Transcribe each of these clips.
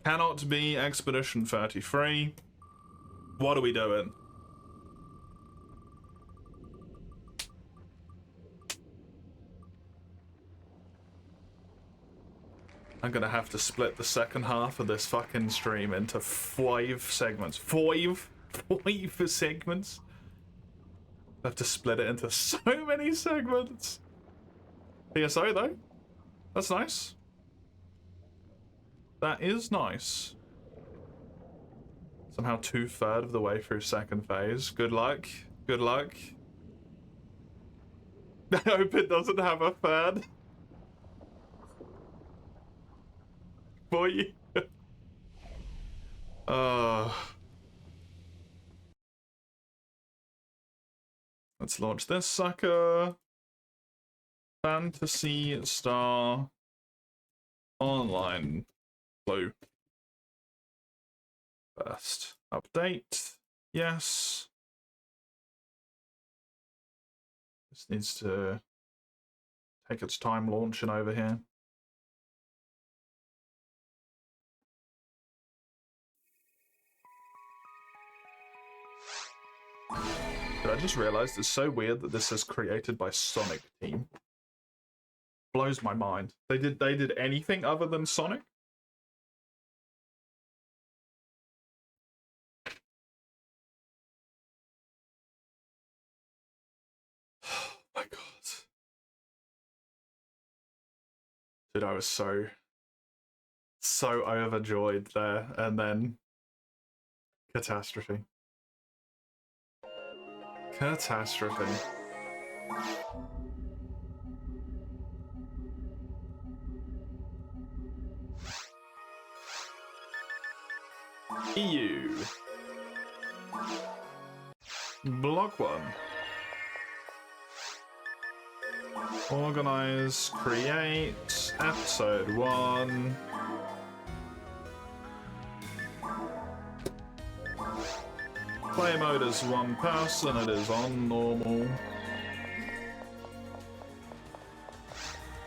Cannot be Expedition 33. What are we doing? I'm gonna have to split the second half of this fucking stream into 5 segments. 5 segments? I have to split it into so many segments. PSO though. That's nice. That is nice. Somehow 2/3 of the way through second phase. Good luck. Good luck. I hope it doesn't have a third. Boy. Let's launch this sucker. Fantasy Star Online Blue. First update. Yes. This needs to take its time launching over here. But I just realized it's so weird that this is created by Sonic Team. Blows my mind. They did anything other than Sonic? Oh my god. Dude, I was so overjoyed there, and then catastrophe. Catastrophe. EU. Block 1. Organize, create, episode 1. Play mode is 1 person, it is on normal.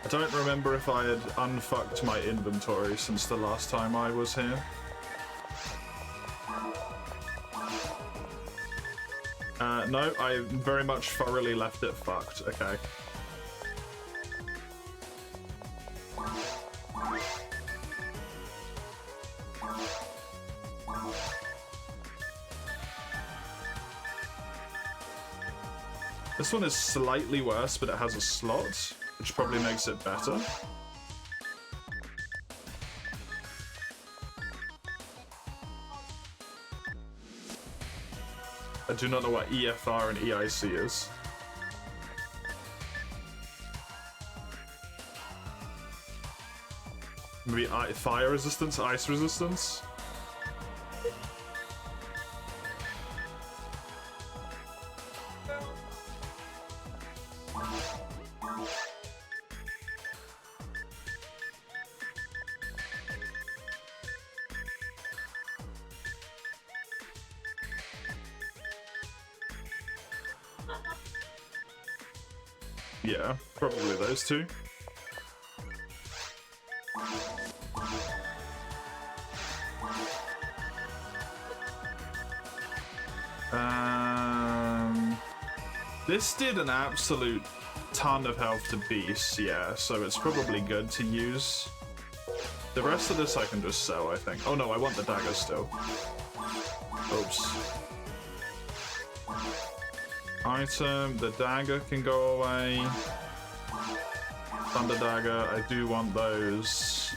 I don't remember if I had unfucked my inventory since the last time I was here. No, I very much thoroughly left it fucked. Okay. This one is slightly worse, but it has a slot, which probably makes it better. I do not know what EFR and EIC is. Maybe fire resistance, ice resistance? Yeah, probably those two. This did an absolute ton of health to Beast, yeah, so it's probably good to use. The rest of this I can just sell, I think. Oh no, I want the dagger still. Oops. Item, the dagger can go away. Thunder dagger, I do want those.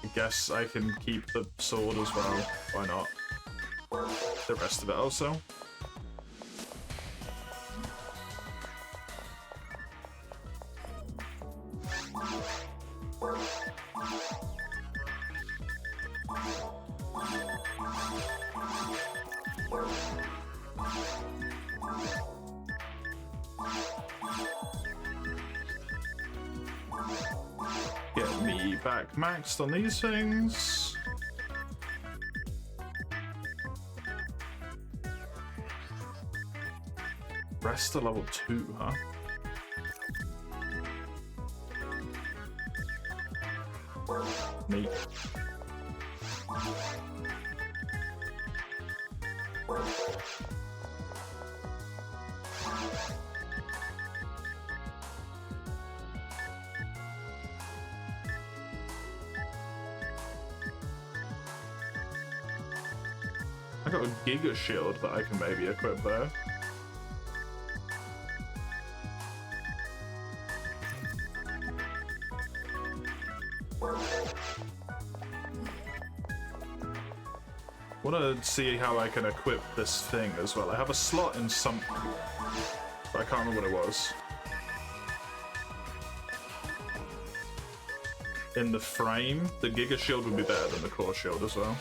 I guess I can keep the sword as well. Why not? The rest of it also. Get me back maxed on these things. Rest to level 2, huh? Neat. I got a Giga Shield that I can maybe equip there. Want to see how I can equip this thing as well. I have a slot in some, but I can't remember what it was. In the frame, the Giga Shield would be better than the Core Shield as well.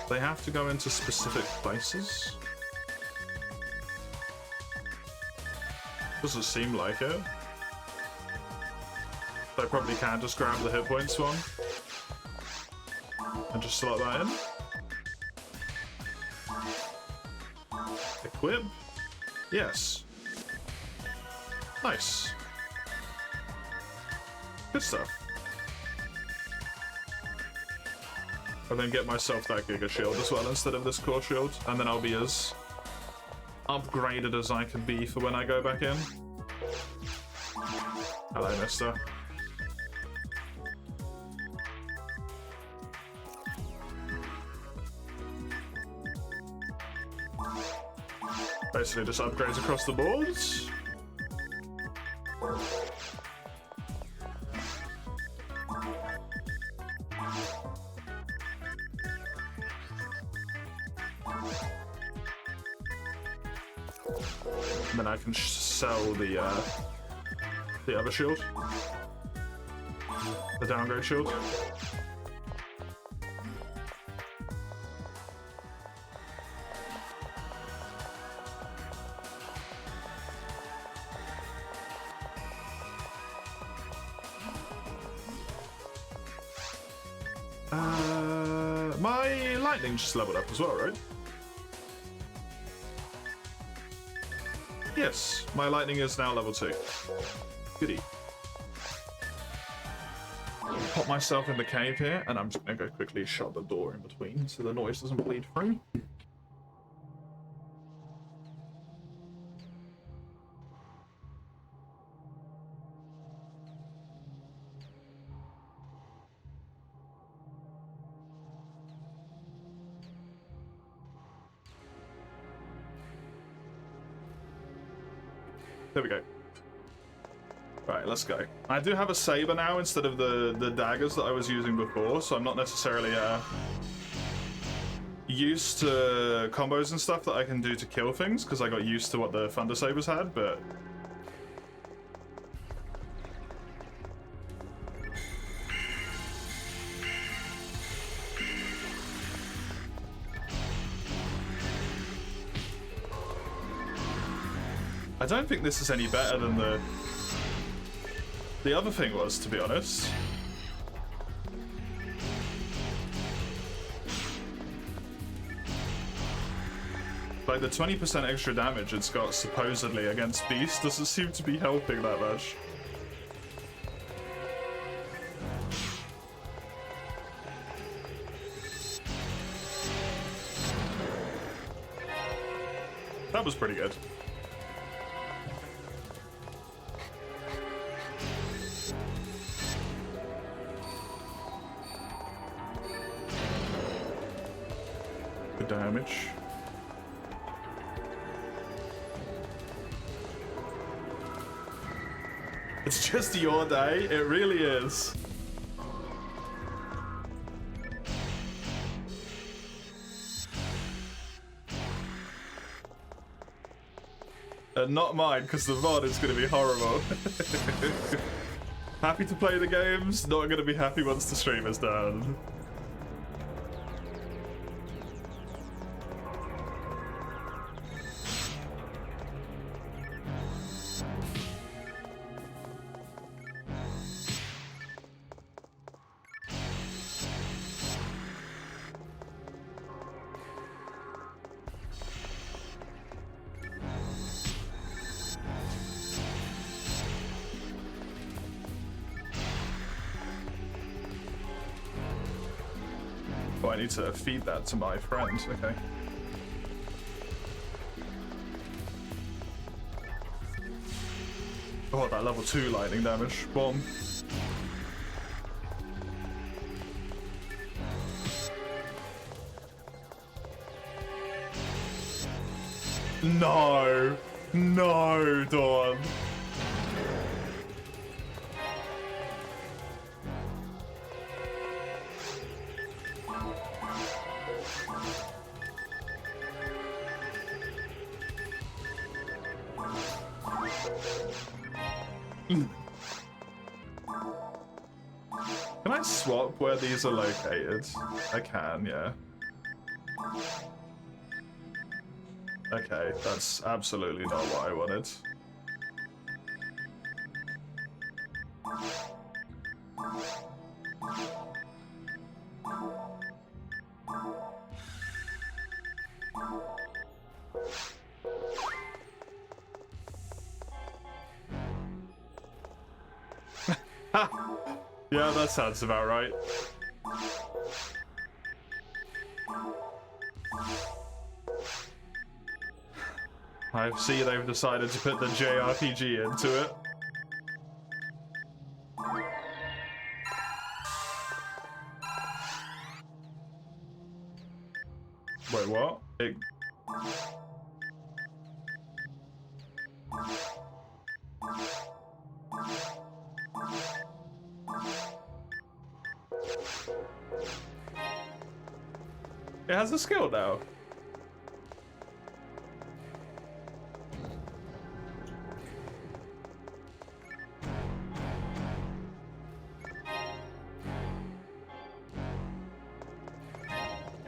They have to go into specific places. Doesn't seem like it. So I probably can just grab the hit points one and just slot that in. Equip? Yes. Nice. Good stuff. And then get myself that Giga Shield as well instead of this Core Shield, and then I'll be as upgraded as I can be for when I go back in. Hello, mister. Basically just upgrades across the boards. And then I can sell the other shield, the downgrade shield. My lightning just leveled up as well, right? Yes, my lightning is now level 2. Goody. Pop myself in the cave here, and I'm just gonna go quickly shut the door in between so the noise doesn't bleed through. There we go. Right, let's go. I do have a saber now instead of the daggers that I was using before, so I'm not necessarily used to combos and stuff that I can do to kill things, because I got used to what the Thunder Sabers had, but... I don't think this is any better than the other thing was, to be honest. Like, the 20% extra damage it's got supposedly against Beast doesn't seem to be helping that much. That was pretty good. Damage. It's just your day, it really is. Not mine, because the VOD is going to be horrible. Happy to play the games, not going to be happy once the stream is done. I need to feed that to my friend. Okay. Oh, that level 2 lightning damage. Boom. No! No, Dawn! Can I swap where these are located? I can, yeah. Okay, that's absolutely not what I wanted. Yeah, that sounds about right. I see they've decided to put the JRPG into it. Wait, what? It has a skill now.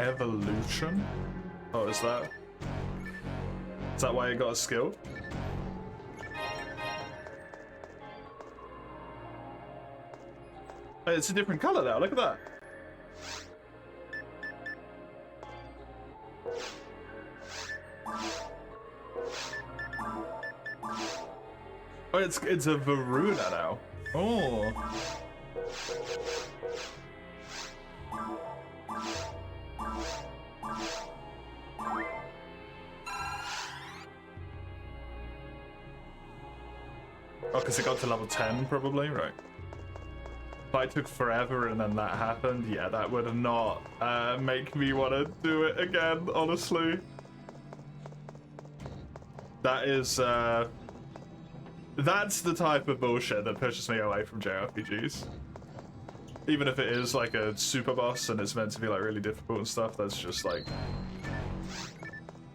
Evolution? Oh, is that why it got a skill? Oh, it's a different color now, look at that. Oh, it's a Varuna now. Oh. Oh, because it got to level 10, probably, right? If I took forever and then that happened, yeah, that would not make me want to do it again, honestly. That is, that's the type of bullshit that pushes me away from JRPGs. Even if it is like a super boss and it's meant to be like really difficult and stuff, that's just like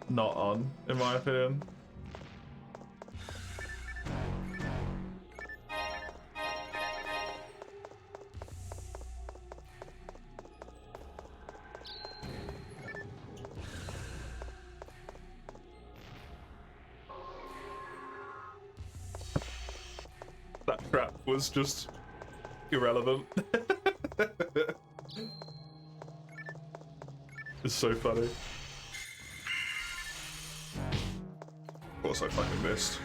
not on, in my opinion. That trap was just irrelevant. It's so funny. Of course I fucking missed.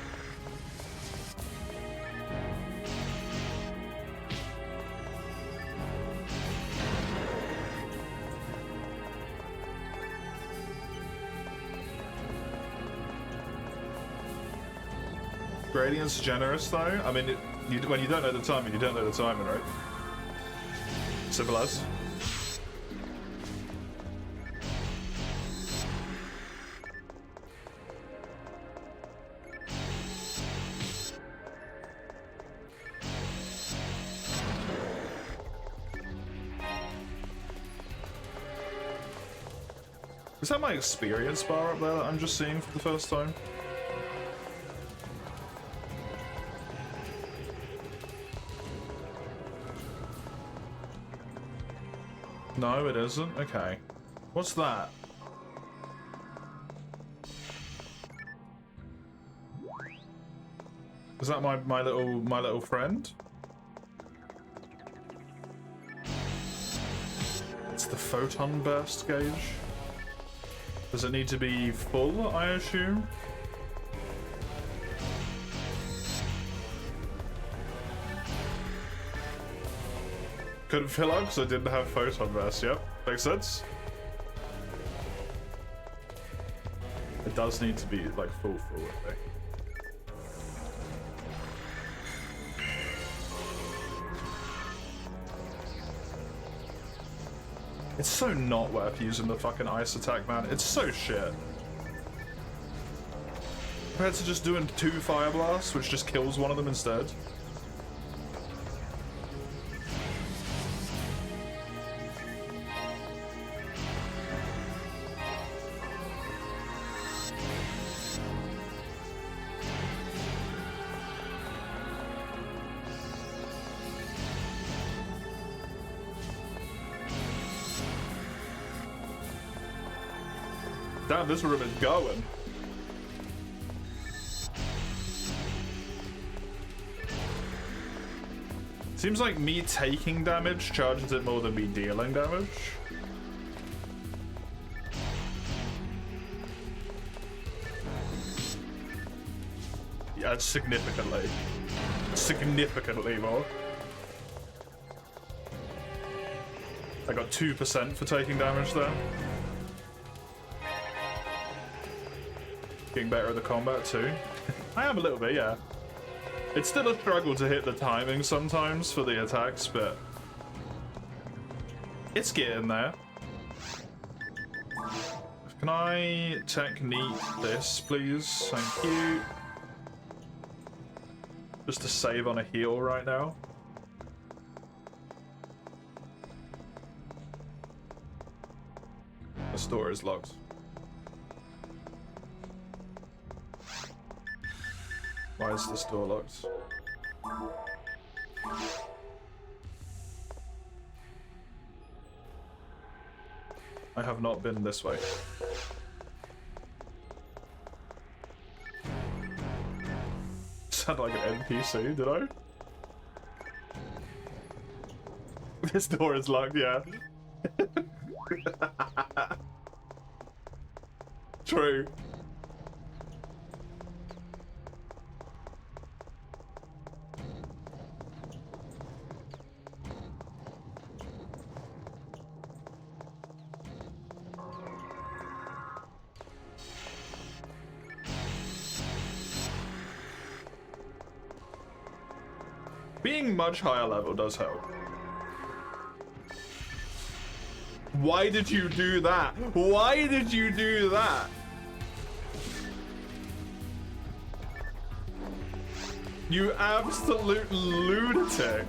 Gradient's generous though. I mean, when you don't know the timing, you don't know the timing, right? Simple as. Is that my experience bar up there that I'm just seeing for the first time? No, it isn't. Okay. What's that? Is that my little friend? It's the photon burst gauge. Does it need to be full, I assume? Couldn't fill up because I didn't have photon burst. Yep, makes sense. does need to be like full, I think. It's so not worth using the fucking ice attack, man. It's so shit. Compared to just doing 2 fire blasts, which just kills one of them instead. Damn, this room is going. Seems like me taking damage charges it more than me dealing damage. Yeah, significantly. Significantly more. I got 2% for taking damage there. Getting better at the combat too. I am a little bit, yeah. It's still a struggle to hit the timing sometimes for the attacks, but it's getting there. Can I technique this, please? Thank you. Just to save on a heal right now. The store is locked. Why is this door locked? I have not been this way. Sound like an NPC, did I? This door is locked, yeah. True. Being much higher level does help. Why did you do that? Why did you do that? You absolute lunatic.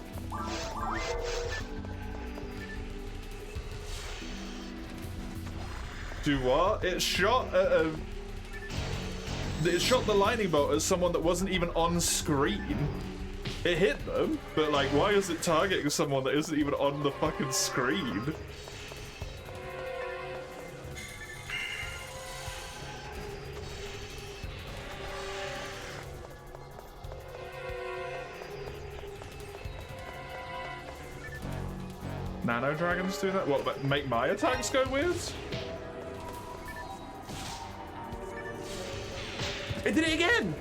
Do what? It shot at it shot the lightning bolt at someone that wasn't even on screen. It hit them, but like, why is it targeting someone that isn't even on the fucking screen? Nano dragons do that? What, but make my attacks go weird? It did it again!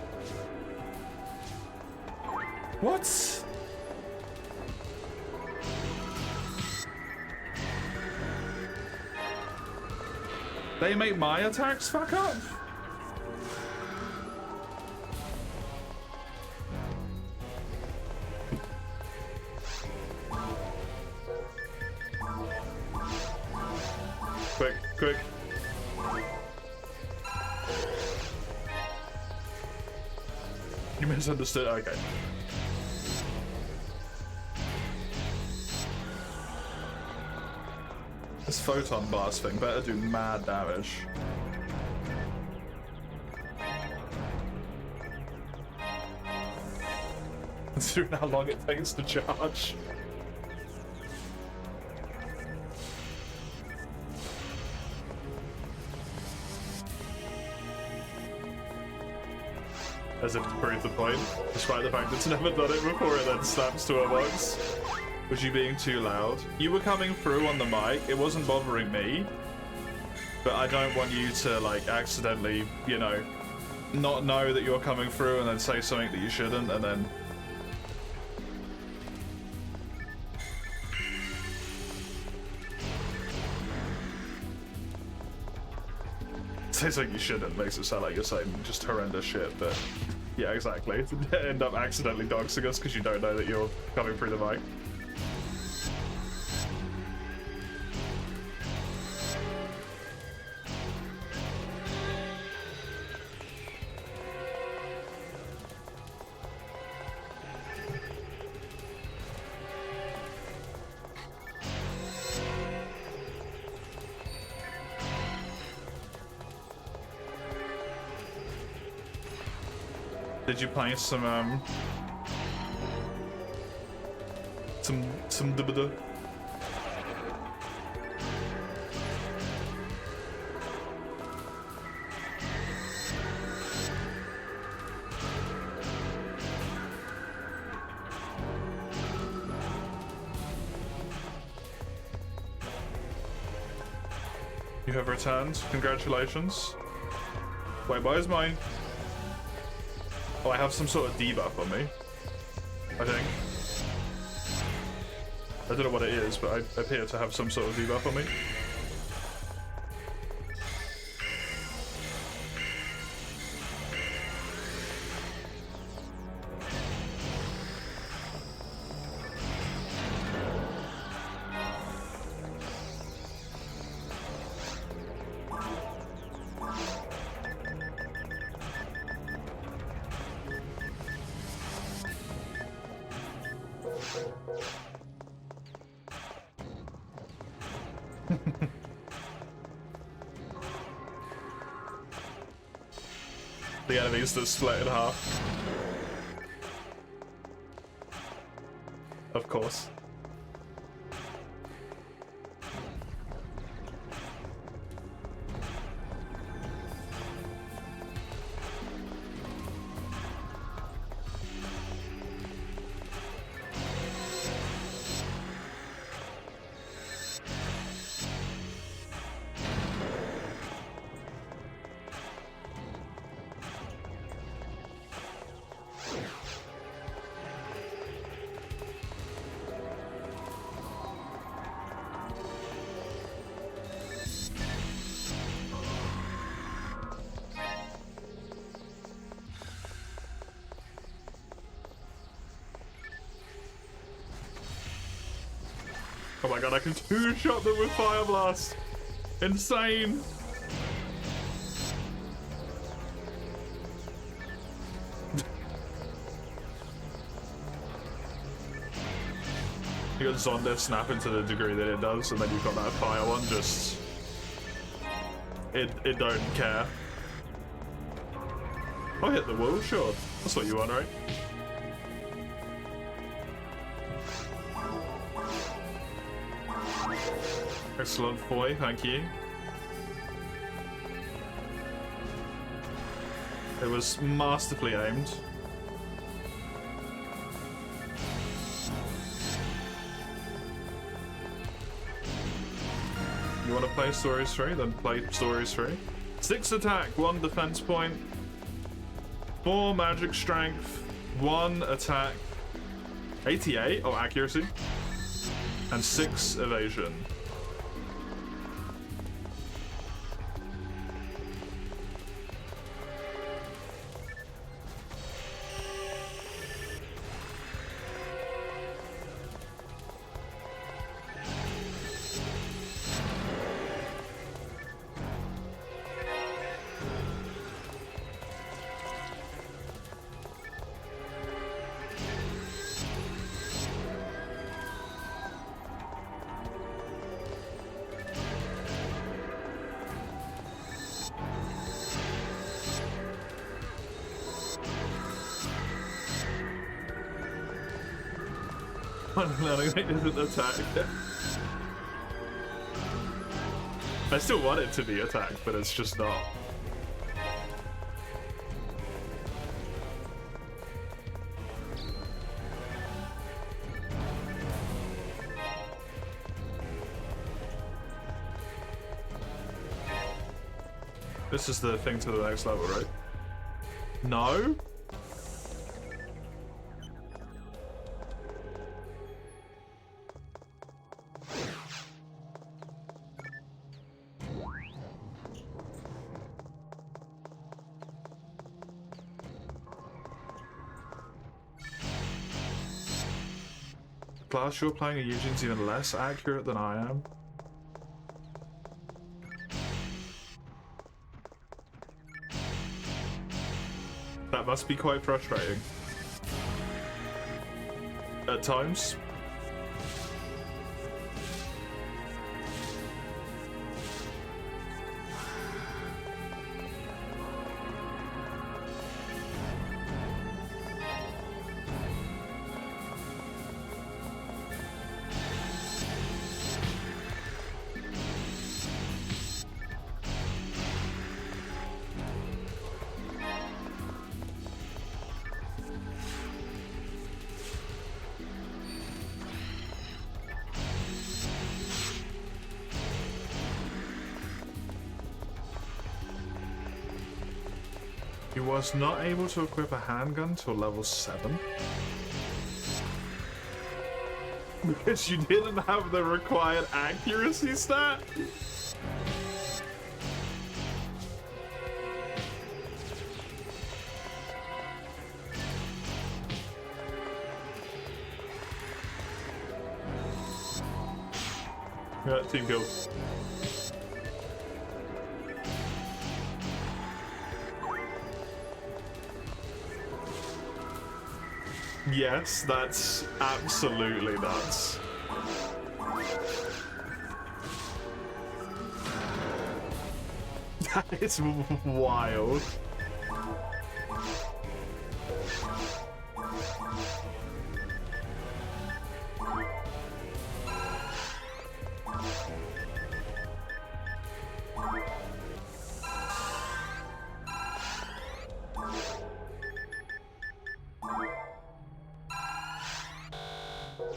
What? They make my attacks fuck up? Quick, quick. You misunderstood, okay. This photon blast thing better do mad damage. Considering how long it takes to charge. As if to prove the point, despite the fact it's never done it before, it then snaps to a box. Was you being too loud? You were coming through on the mic, it wasn't bothering me. But I don't want you to, like, accidentally, you know, not know that you're coming through and then say something that you shouldn't, and then... say something you shouldn't makes it sound like you're saying just horrendous shit, but yeah, exactly. End up accidentally doxing us because you don't know that you're coming through the mic. Did you play some duh-duh-duh? You have returned. Congratulations. Wait, where's mine? Oh, I have some sort of debuff on me, I think. I don't know what it is, but I appear to have some sort of debuff on me. The enemies that split in half. Of course. Oh my god, I can two-shot them with Fire Blast! Insane! You got Zonda snapping to the degree that it does, and then you've got that fire one, just... It don't care. I hit the wall, sure. That's what you want, right? Excellent boy, thank you. It was masterfully aimed. You want to play Stories 3? Then play Stories 3. 6 attack, 1 defense point, 4 magic strength, 1 attack, 88, oh accuracy, and 6 evasion. It isn't attack. I still want it to be attack, but it's just not. This is the thing to the next level, right? No? class you're playing, Eugene's even less accurate than I am. That must be quite frustrating. At times. He was not able to equip a handgun till level 7. Because you didn't have the required accuracy stat? Yeah, team kill. Yes, that's absolutely nuts. That is wild.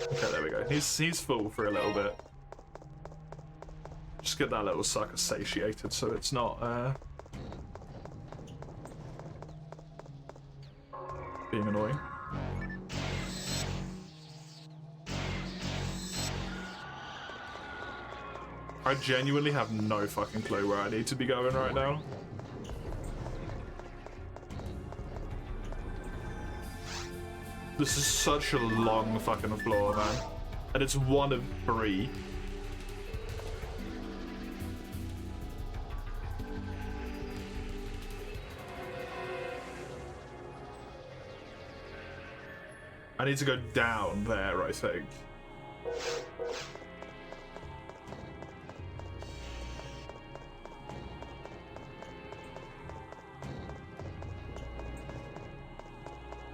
Okay, there we go. He's full for a little bit. Just get that little sucker satiated so it's not being annoying. I genuinely have no fucking clue where I need to be going right now. This is such a long fucking floor, man. And it's 1 of 3. I need to go down there, I think.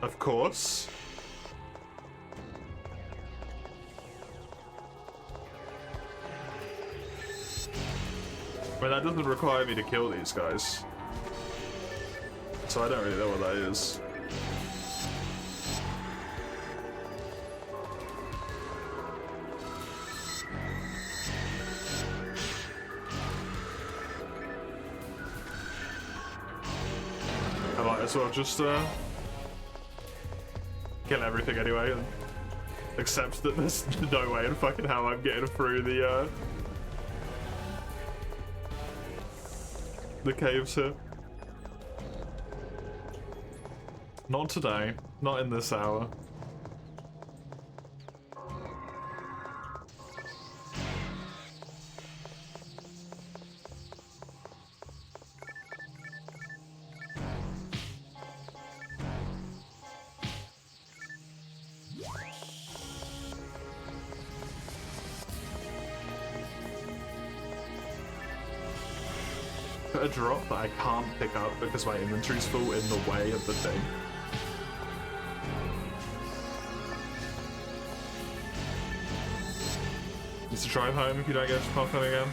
Of course. But that doesn't require me to kill these guys. So I don't really know what that is. I might as well just kill everything anyway and accept that there's no way in fucking how I'm getting through the caves here. Not today. Not in this hour. A drop that I can't pick up because my inventory's full in the way of the thing. Need to drive home if you don't get to pop in again.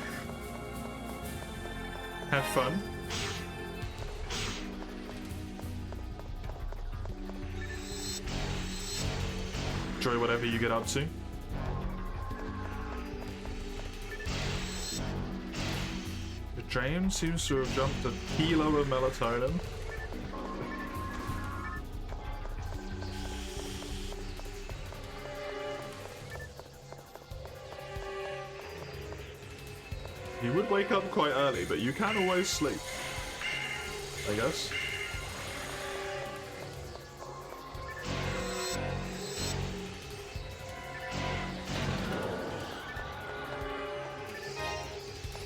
Have fun. Enjoy whatever you get up to. James seems to have jumped a kilo of melatonin. You would wake up quite early, but you can always sleep, I guess.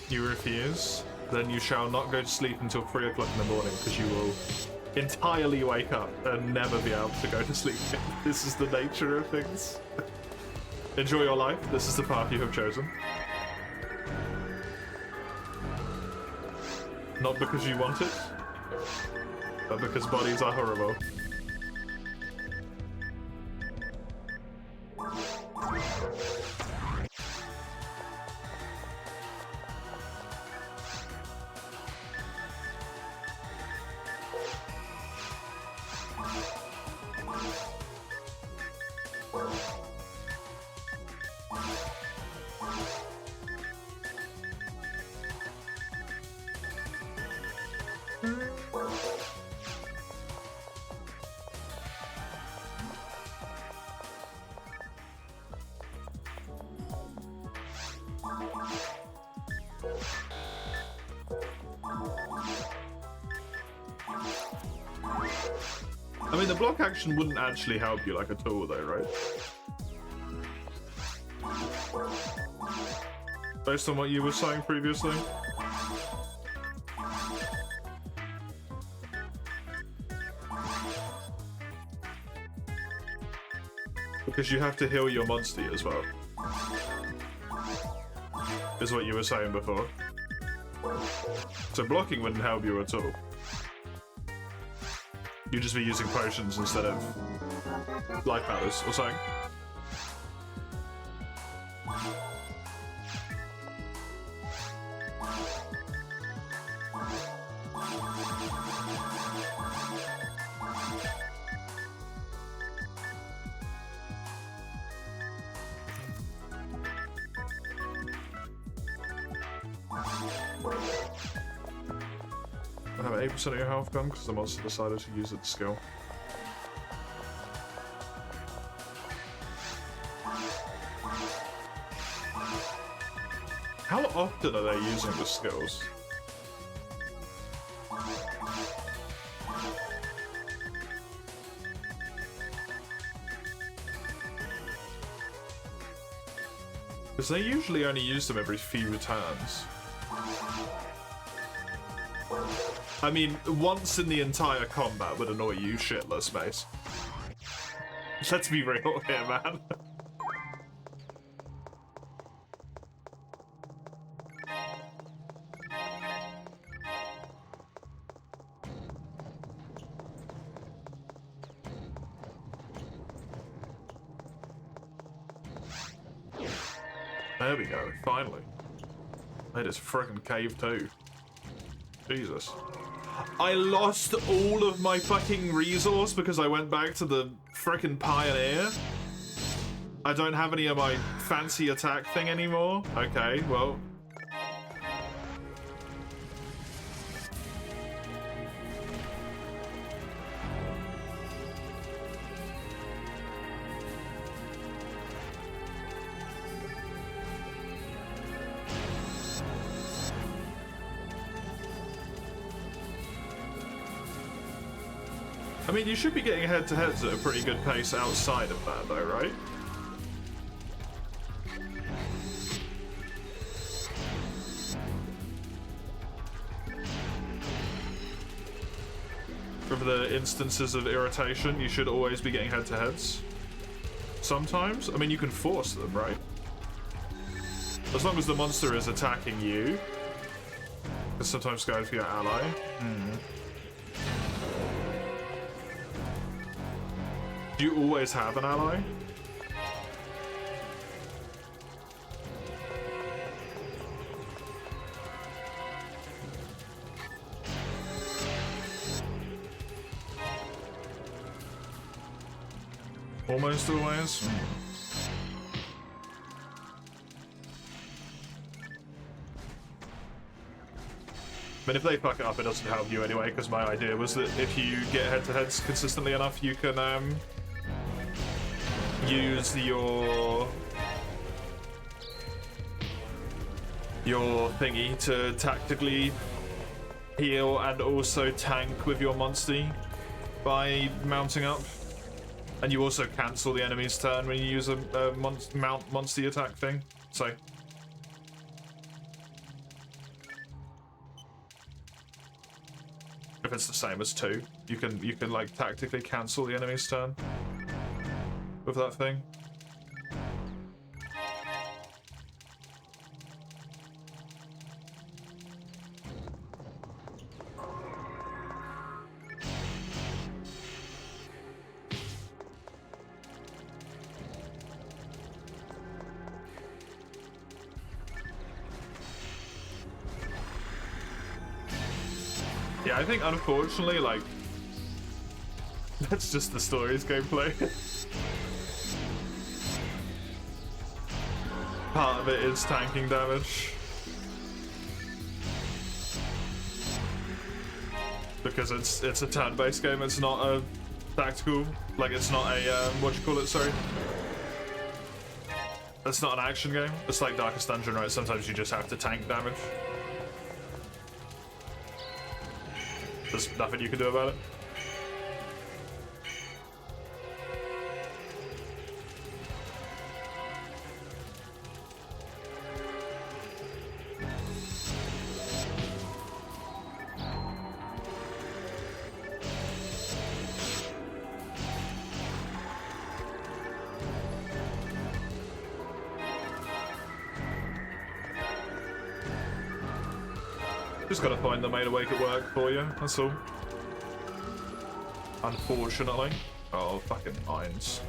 You refuse? Then you shall not go to sleep until 3 o'clock in the morning, because you will entirely wake up and never be able to go to sleep. This is the nature of things. Enjoy your life. This is the path you have chosen. Not because you want it, but because bodies are horrible. I mean, the block action wouldn't actually help you like at all though, right? Based on what you were saying previously? Because you have to heal your monster as well. Is what you were saying before. So blocking wouldn't help you at all. You'd just be using potions instead of life powders or something. I have 8% of your health gone because the monster decided to use its skill. How often are they using the skills? Because they usually only use them every few turns. I mean, once in the entire combat would annoy you shitless, mate. Let's be real here, man. There we go, finally. Made this frickin' cave too. Jesus. I lost all of my fucking resource because I went back to the frickin' Pioneer. I don't have any of my fancy attack thing anymore. Okay, well. I mean, you should be getting head-to-heads at a pretty good pace outside of that, though, right? For the instances of irritation, you should always be getting head-to-heads. Sometimes. I mean, you can force them, right? As long as the monster is attacking you. Because sometimes go for your ally. Do you always have an ally? Almost always. I mean, if they fuck it up, it doesn't help you anyway, because my idea was that if you get head-to-heads consistently enough, you can, use your thingy to tactically heal and also tank with your monster by mounting up. And you also cancel the enemy's turn when you use a monster attack thing. So if it's the same as 2, you can like tactically cancel the enemy's turn with that thing. Yeah, I think unfortunately, like, that's just the story's gameplay. Part of it is tanking damage. Because it's a turn-based game, it's not a tactical, like it's not a, what do you call it, sorry? It's not an action game. It's like Darkest Dungeon, right? Sometimes you just have to tank damage. There's nothing you can do about it. Just gotta find the way to make it work for you, that's all. Unfortunately. Oh, fucking mines.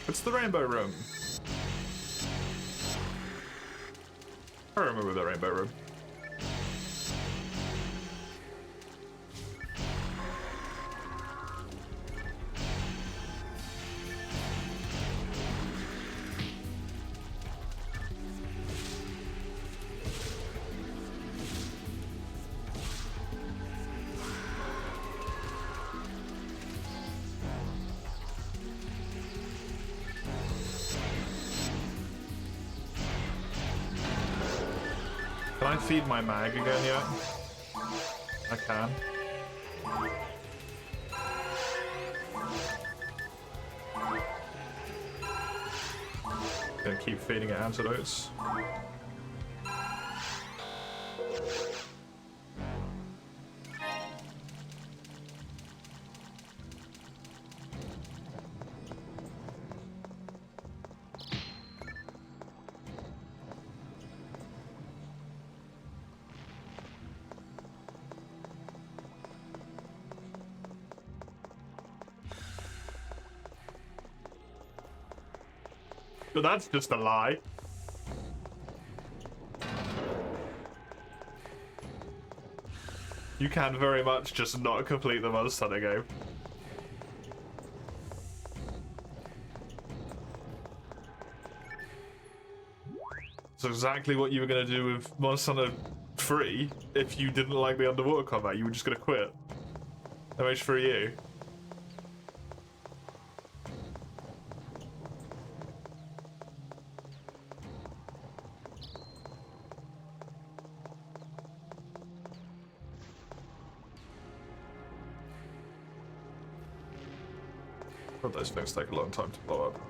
It's the Rainbow Room. I remember the Rainbow Room. Can I feed my mag again yet? I can. Gonna keep feeding it antidotes. But that's just a lie. You can very much just not complete the Monster Hunter game. It's exactly what you were going to do with Monster Hunter 3 if you didn't like the underwater combat. You were just going to quit. MH3U. God, those things take a long time to blow up.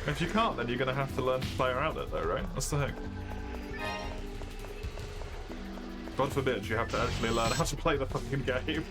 If you can't, then you're gonna have to learn to play around it though, right? That's the thing. God forbid you have to actually learn how to play the fucking game.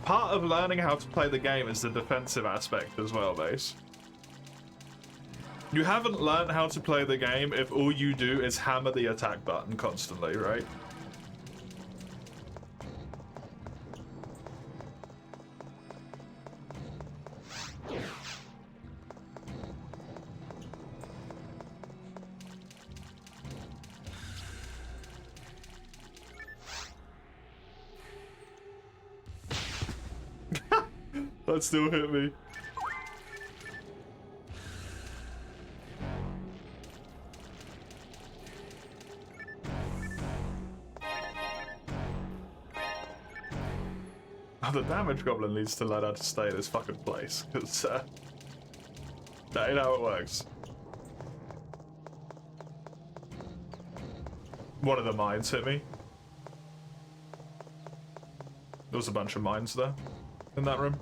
part of learning how to play the game is the defensive aspect as well, mate. You haven't learned how to play the game if all you do is hammer the attack button constantly, right? That still hit me. Oh, the damage goblin needs to learn how to stay in his fucking place, because that ain't how it works. One of the mines hit me. There was a bunch of mines there in that room.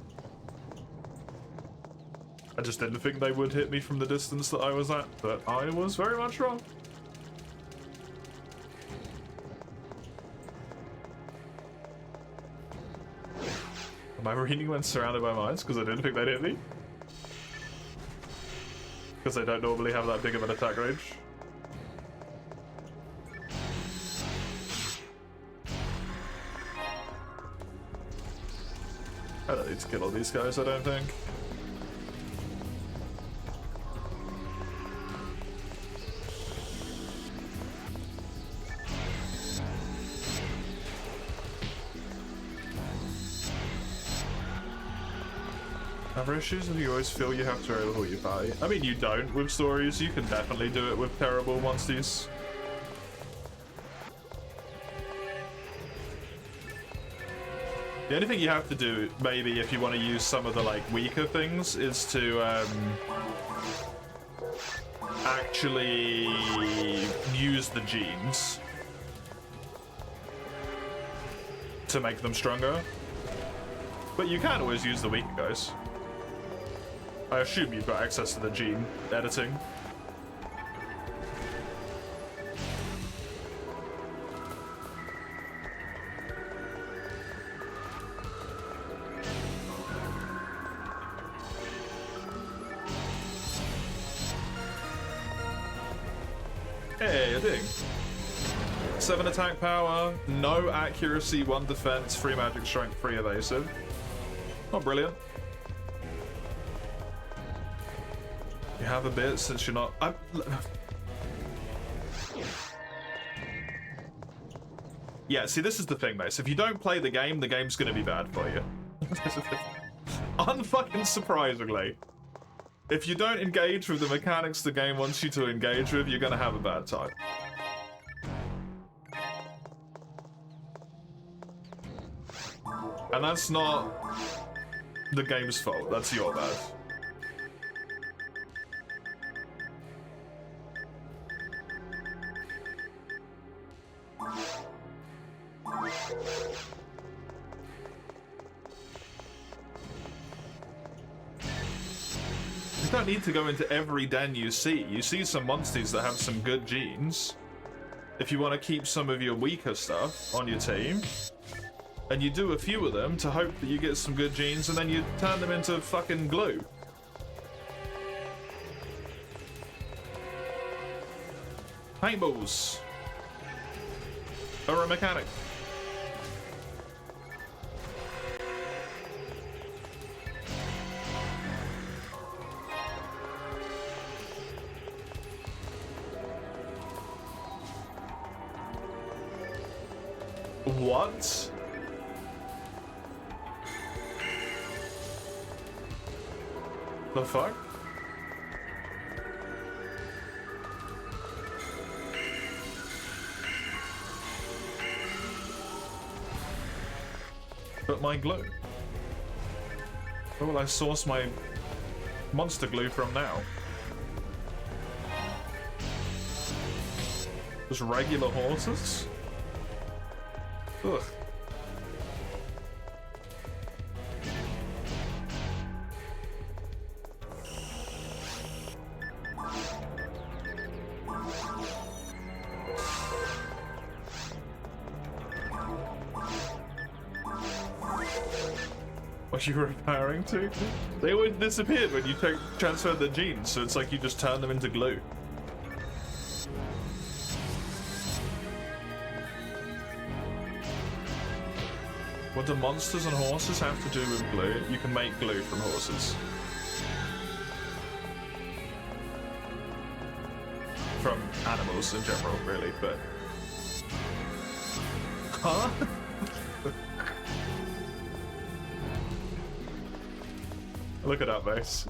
I just didn't think they would hit me from the distance that I was at, but I was very much wrong. Am I reading when surrounded by mines? Because I didn't think they'd hit me. Because they don't normally have that big of an attack range. I don't need to kill all these guys, I don't think. Other issues if you always feel you have to overhaul your party. I mean, you don't with stories. You can definitely do it with terrible monsters. The only thing you have to do, maybe, if you want to use some of the, like, weaker things, is to, actually use the genes to make them stronger. But you can always use the weaker guys. I assume you've got access to the gene editing. Hey, a ding. 7 attack power, no accuracy, 1 defense, 3 magic strength, 3 evasive. Not brilliant. You have a bit since you're not... Yeah, see, this is the thing, mate. So if you don't play the game's gonna be bad for you. Unfucking surprisingly. If you don't engage with the mechanics the game wants you to engage with, you're gonna have a bad time. And that's not the game's fault, that's your bad. You don't need to go into every den you see. You see some monsters that have some good genes. If you want to keep some of your weaker stuff on your team, and you do a few of them to hope that you get some good genes, and then you turn them into fucking glue. Paintballs are a mechanic. What? The fuck? But my glue. Where will I source my monster glue from now? Just regular horses? Ugh. What you were referring to? They always disappeared when you transferred the genes, so it's like you just turn them into glue. What do monsters and horses have to do with glue? You can make glue from horses. From animals in general, really, but... Huh? Look it up, Mace.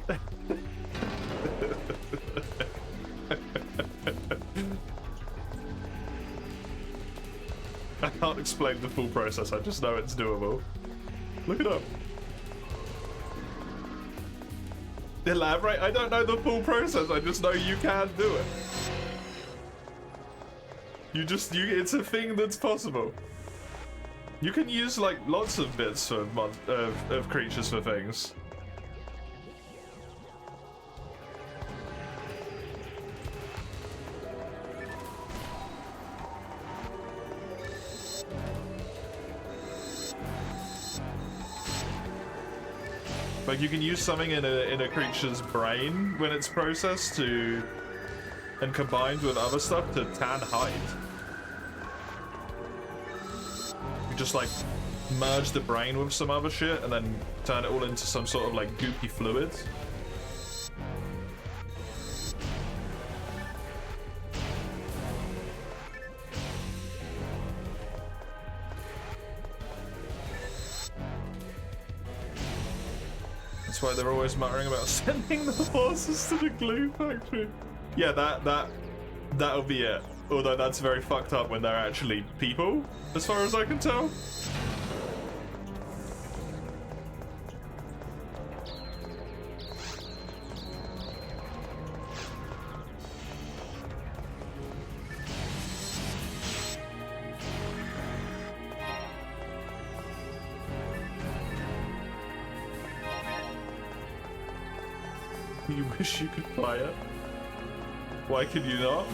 I can't explain the full process, I just know it's doable. Look it up. Elaborate? I don't know the full process, I just know you can do it. It's a thing that's possible. You can use like lots of bits of creatures for things. Like you can use something in a creature's brain when it's processed and combined with other stuff to tan hide. You just like merge the brain with some other shit and then turn it all into some sort of like goopy fluid. That's why they're always muttering about sending the horses to the glue factory. Yeah, that'll be it. Although that's very fucked up when they're actually people, as far as I can tell. You wish you could play it. Why could you not?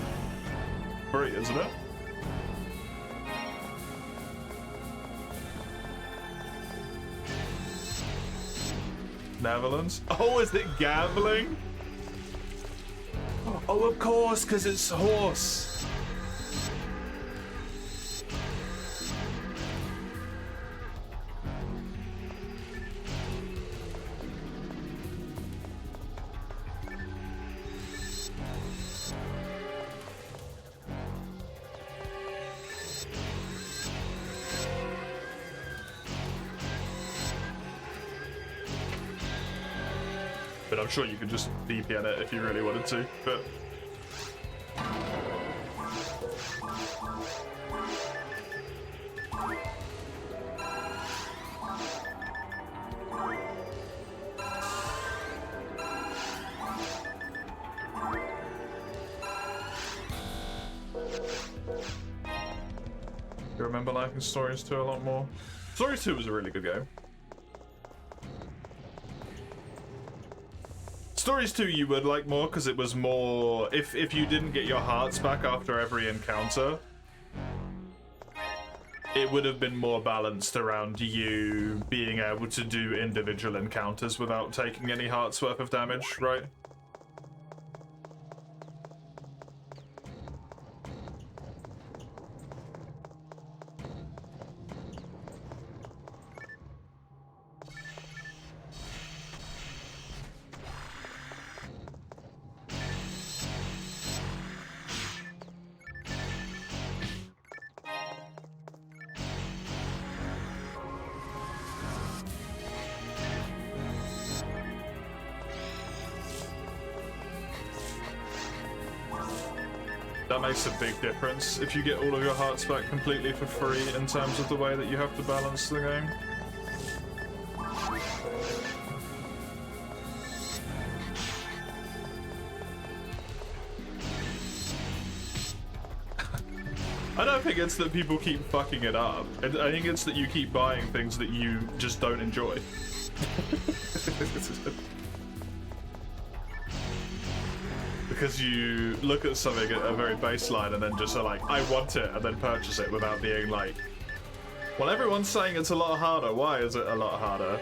Free, isn't it? Netherlands? Oh, is it gambling? Oh, of course, because it's horse. But I'm sure you could just VPN it if you really wanted to, but... You remember liking Stories 2 a lot more? Stories 2 was a really good game. Stories 2 you would like more because it was more... If you didn't get your hearts back after every encounter, it would have been more balanced around you being able to do individual encounters without taking any hearts worth of damage, right? That makes a big difference if you get all of your hearts back completely for free in terms of the way that you have to balance the game. I don't think it's that people keep fucking it up. I think it's that you keep buying things that you just don't enjoy. Because you look at something at a very baseline and then just are like, I want it, and then purchase it without being like, well, everyone's saying it's a lot harder. Why is it a lot harder?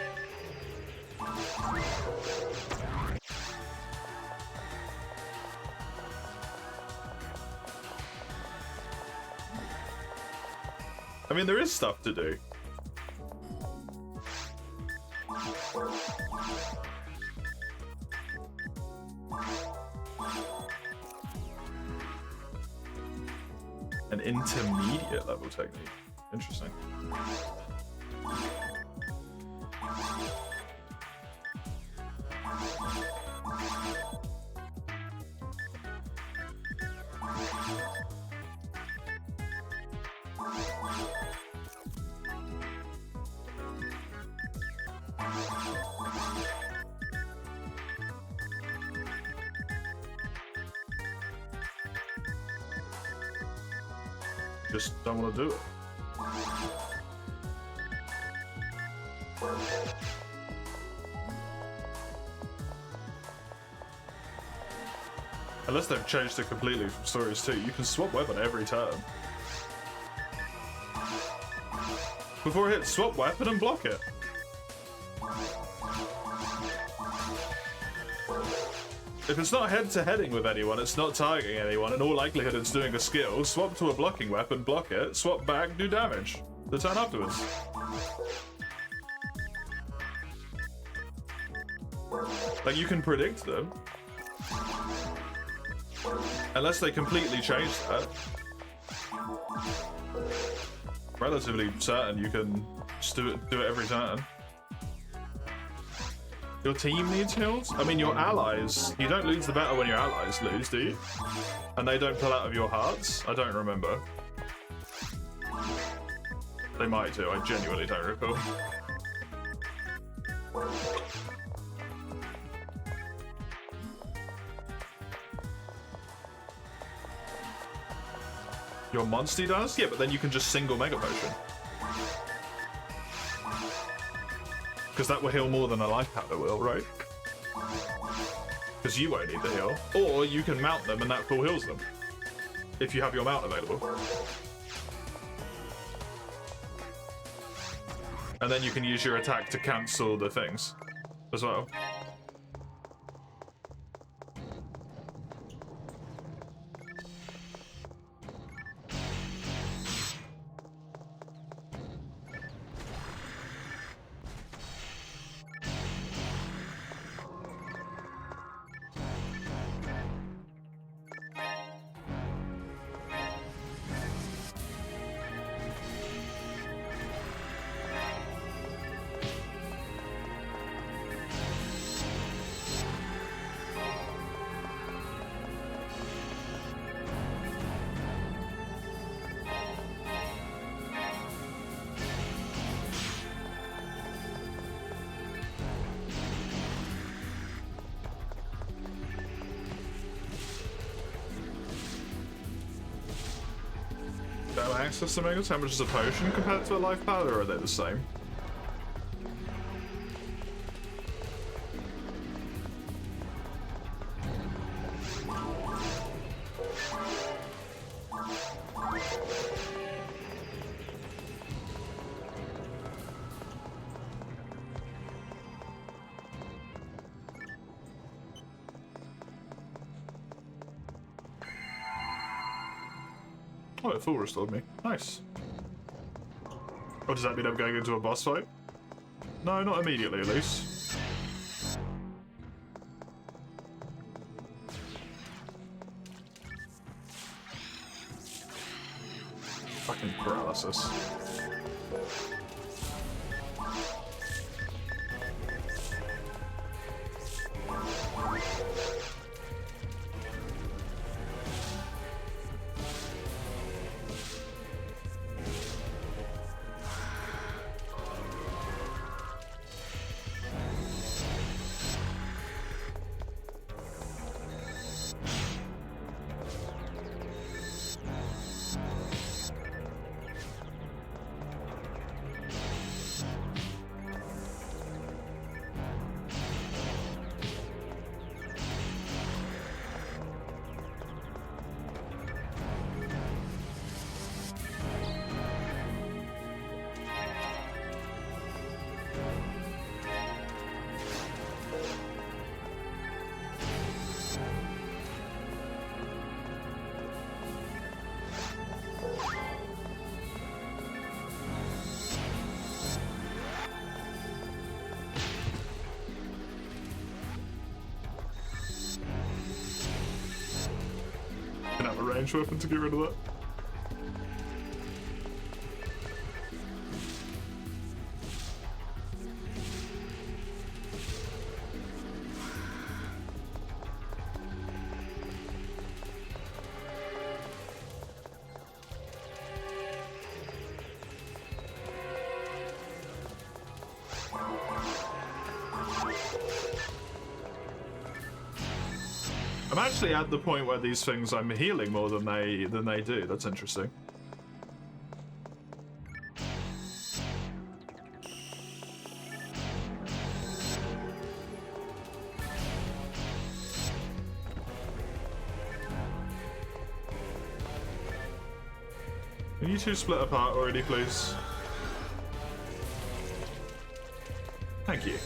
I mean, there is stuff to do. An intermediate level technique. Interesting. Just don't want to do it. Unless they've changed it completely from Stories 2, you can swap weapon every turn. Before it hits, swap weapon and block it. If it's not head-to-heading with anyone, it's not targeting anyone, in all likelihood it's doing a skill, swap to a blocking weapon, block it, swap back, do damage. The turn afterwards. Like, you can predict them. Unless they completely change that. Relatively certain you can just do it every turn. Your team needs heals? I mean, your allies, you don't lose the battle when your allies lose, do you? And they don't pull out of your hearts? I don't remember. They might do, I genuinely don't recall. Your Monstie does? Yeah, but then you can just single Mega Potion. Because that will heal more than a life powder will, right? Because you won't need the heal. Or you can mount them and that full heals them. If you have your mount available. And then you can use your attack to cancel the things as well. Access to Mega? How much is a potion compared to a life powder, or are they the same? Oh, it full restored me. Nice. Or does that mean I'm going into a boss fight? No, not immediately at least. Fucking paralysis. ranged weapon to get rid of that. I'm actually at the point where these things I'm healing more than they do. That's interesting. Can you two split apart already, please? Thank you.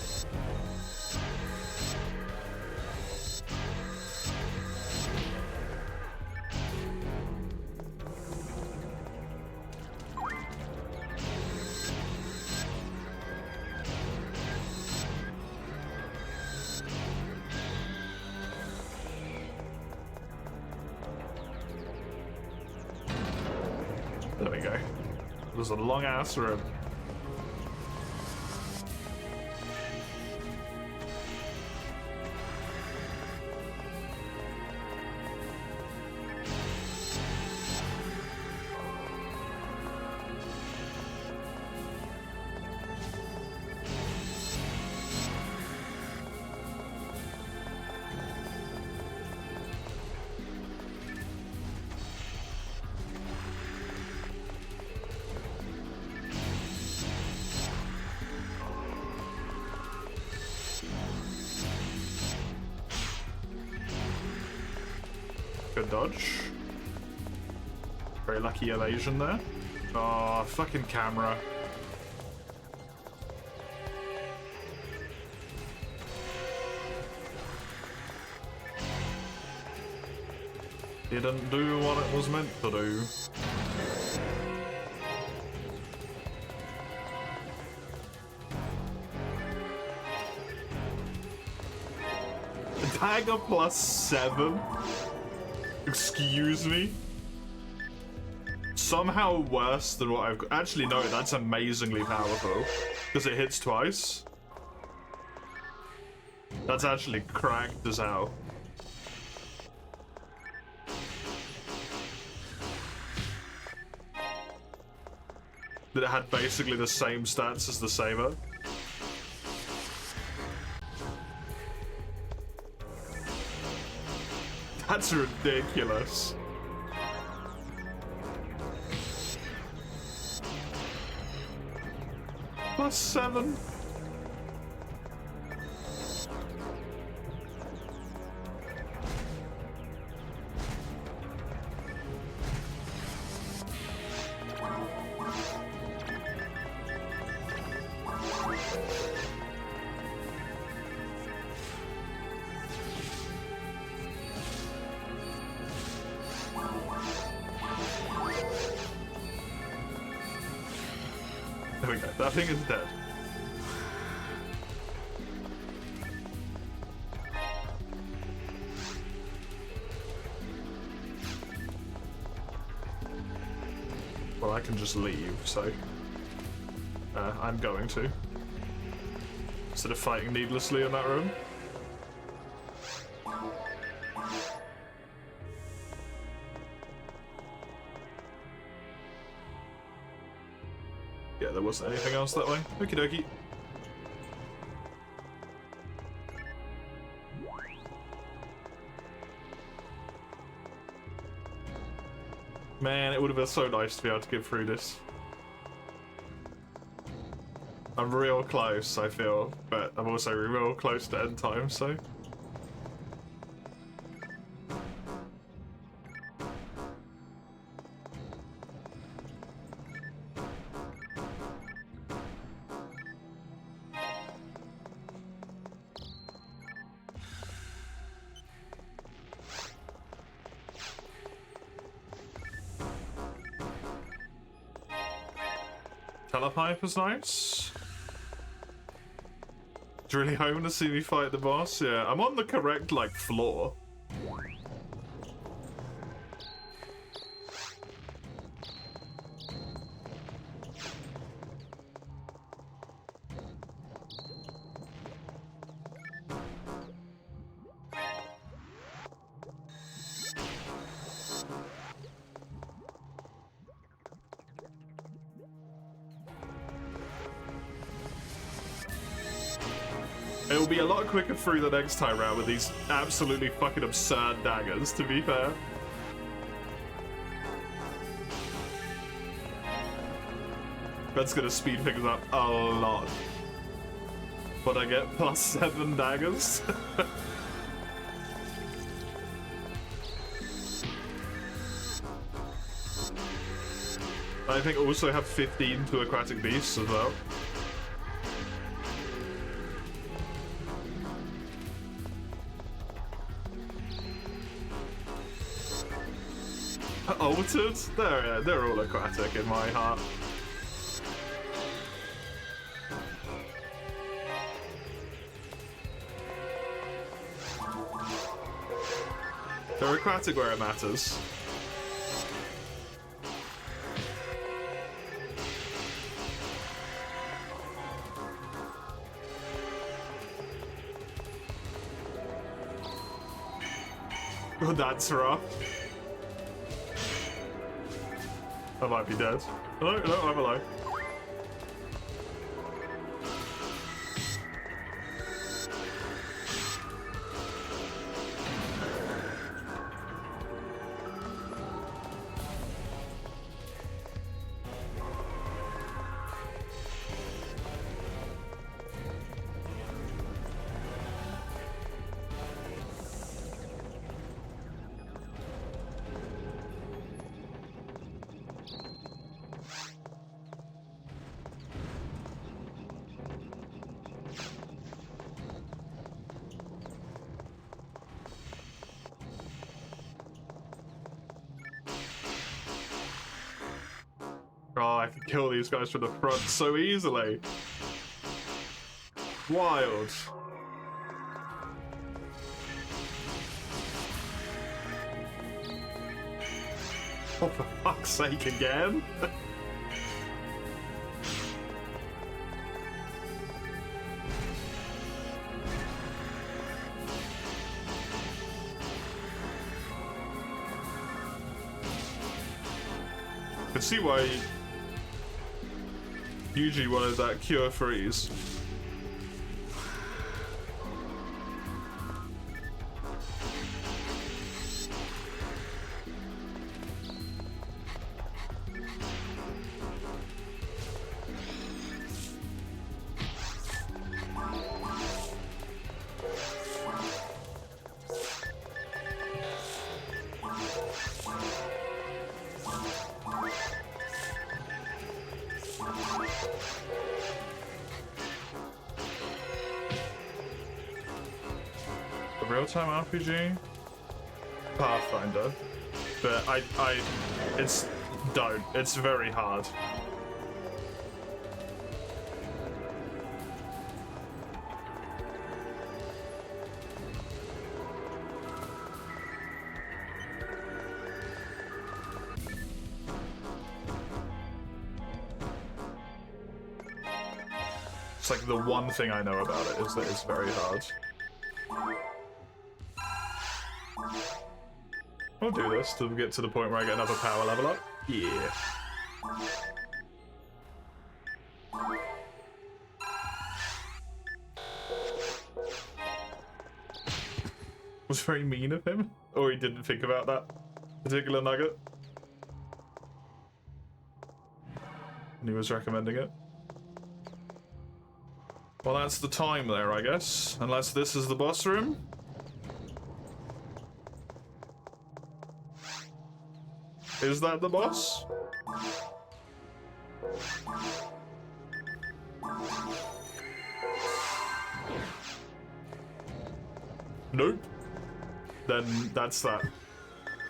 There we go. There's a long ass room. Good dodge. Very lucky evasion there. Oh, fucking camera. Didn't do what it was meant to do. Dagger +7? Excuse me? Somehow worse than what I've got. Actually, no, that's amazingly powerful. Because it hits twice. That's actually cracked as hell. That it had basically the same stats as the saber. That's ridiculous. +7. There we go. That thing is dead. Well, I can just leave, so I'm going to. Instead of fighting needlessly in that room. Yeah, there wasn't anything else that way. Okie dokie. Man, it would have been so nice to be able to get through this. I'm real close, I feel, but I'm also real close to end time, so... Telepipe is nice. Do you really home to see me fight the boss? Yeah, I'm on the correct, like, floor. It'll be a lot quicker through the next time round with these absolutely fucking absurd daggers, to be fair. That's gonna speed things up a lot. But I get +7 daggers. I think also have 15 to aquatic beasts as well. Altered? They're all aquatic in my heart. They're aquatic where it matters. Oh, that's rough. I might be dead. No, I'm alive. Oh, I can kill these guys from the front so easily. Wild. Oh, for fuck's sake, again? I can see why usually wanted that cure freeze. Real-time RPG? Pathfinder. But it's very hard. It's like the one thing I know about it is that it's very hard. I'll do this to get to the point where I get another power level up. Yeah. Was very mean of him, or he didn't think about that particular nugget. And he was recommending it. Well, that's the time there, I guess. Unless this is the boss room. Is that the boss? Nope. Then that's that.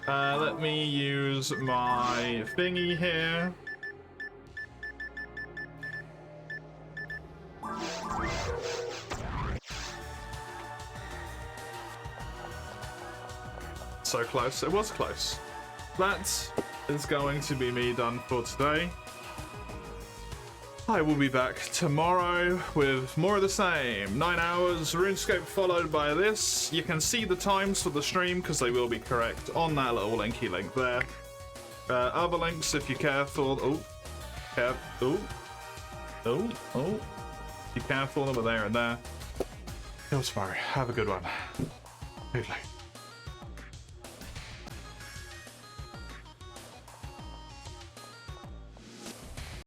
Let me use my thingy here. So close. It was close. That is going to be me done for today. I will be back tomorrow with more of the same. 9 hours RuneScape followed by this. You can see the times for the stream because they will be correct on that little linky link there. Other links if you're careful. Be careful over there and there. Till tomorrow. Have a good one. Good night.